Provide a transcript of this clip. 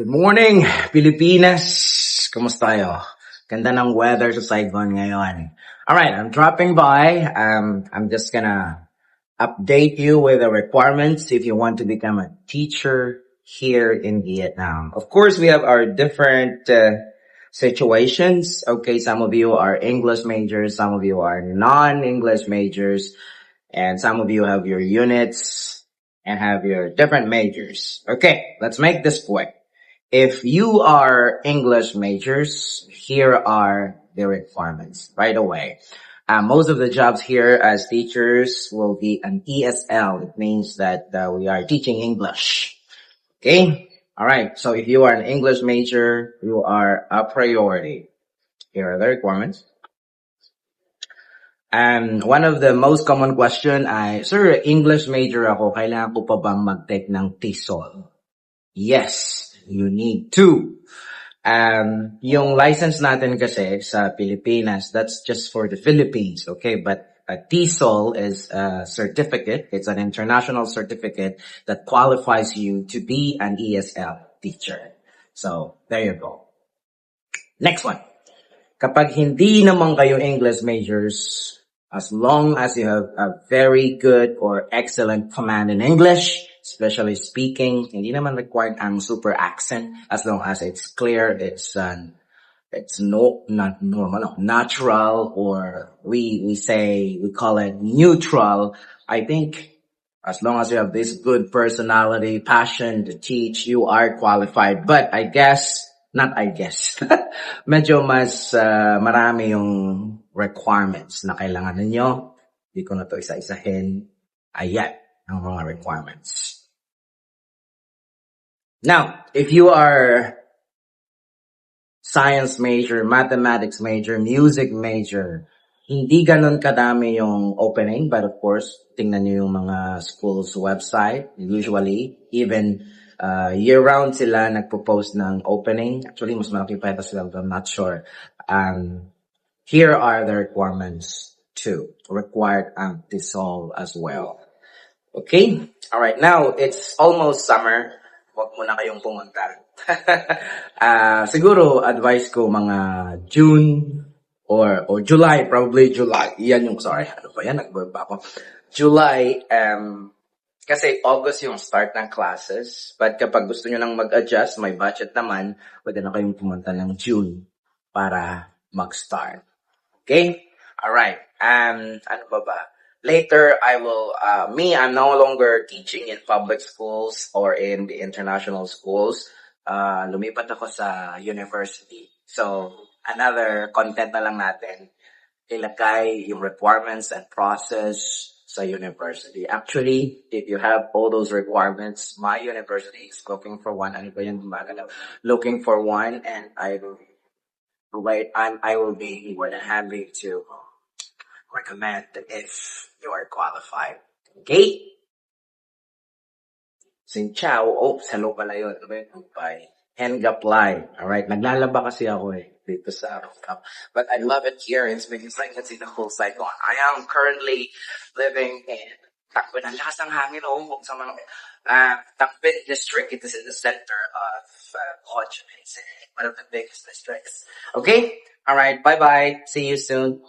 Good morning, Pilipinas! Kumusta kayo? Ganda ng weather sa Saigon ngayon. Alright, I'm dropping by. I'm just gonna update you with the requirements if you want to become a teacher here in Vietnam. Of course, we have our different situations. Okay, some of you are English majors, some of you are non-English majors, and some of you have your units and have your different majors. Okay, let's make this quick. If you are English majors, here are the requirements right away. Most of the jobs here as teachers will be an ESL. It means that we are teaching English. Okay? Alright, so if you are an English major, you are a priority. Here are the requirements. One of the most common question ay, Sir, English major ako, kailangan ko pa bang mag-take ng TESOL? Yes, you need to. Yung license natin kasi sa Pilipinas, that's just for the Philippines, okay? But a TESOL is a certificate. It's an international certificate that qualifies you to be an ESL teacher. So, there you go. Next one. Kapag hindi naman kayo English majors, as long as you have a very good or excellent command in English, especially speaking, hindi naman required ang super accent, as long as it's clear, it's not normal, no, natural, or we call it neutral. I think as long as you have this good personality, passion to teach, you are qualified. But medyo mas marami yung requirements na kailangan ninyo. Hindi ko na to isa-isahin. Ayan ang mga requirements. Now, if you are science major, mathematics major, music major, hindi ganun kadami yung opening, but of course, tingnan nyo yung mga schools website. Usually, even year-round sila nagpo-post ng opening. Actually, mas malaki pa ito sila, but I'm not sure. Here are the requirements too. Required TESOL as well. Okay? Alright, now, it's almost summer. Huwag mo na kayong pumunta. Siguro, advice ko mga June or July, probably July. Yan yung, sorry, ano ba yan? Nag-burp ako. July, kasi August yung start ng classes. But kapag gusto nyo lang mag-adjust, may budget naman, pwede na kayong pumunta ng June para mag-start. Okay? Alright. Ano ba? Later, I'm no longer teaching in public schools or in the international schools. Lumipat ako sa university. So, another content na lang natin, ilagay yung requirements and process sa university. Actually, if you have all those requirements, my university is looking for one. Ano ba yan? Looking for one, and I will be more than happy to recommend if you are qualified. Okay? Sin Chow. Oops, hello pala yun. Bye. And apply. Alright, naglalaba kasi ako dito sa rooftop. But I love it here. It's because I can see the whole Saigon. I am currently living in Takpin. Ang lakas ng hangin, sa mga Takpin district. It is in the center of Ho Chi Minh City, one of the biggest districts. Okay? Alright, bye-bye. See you soon.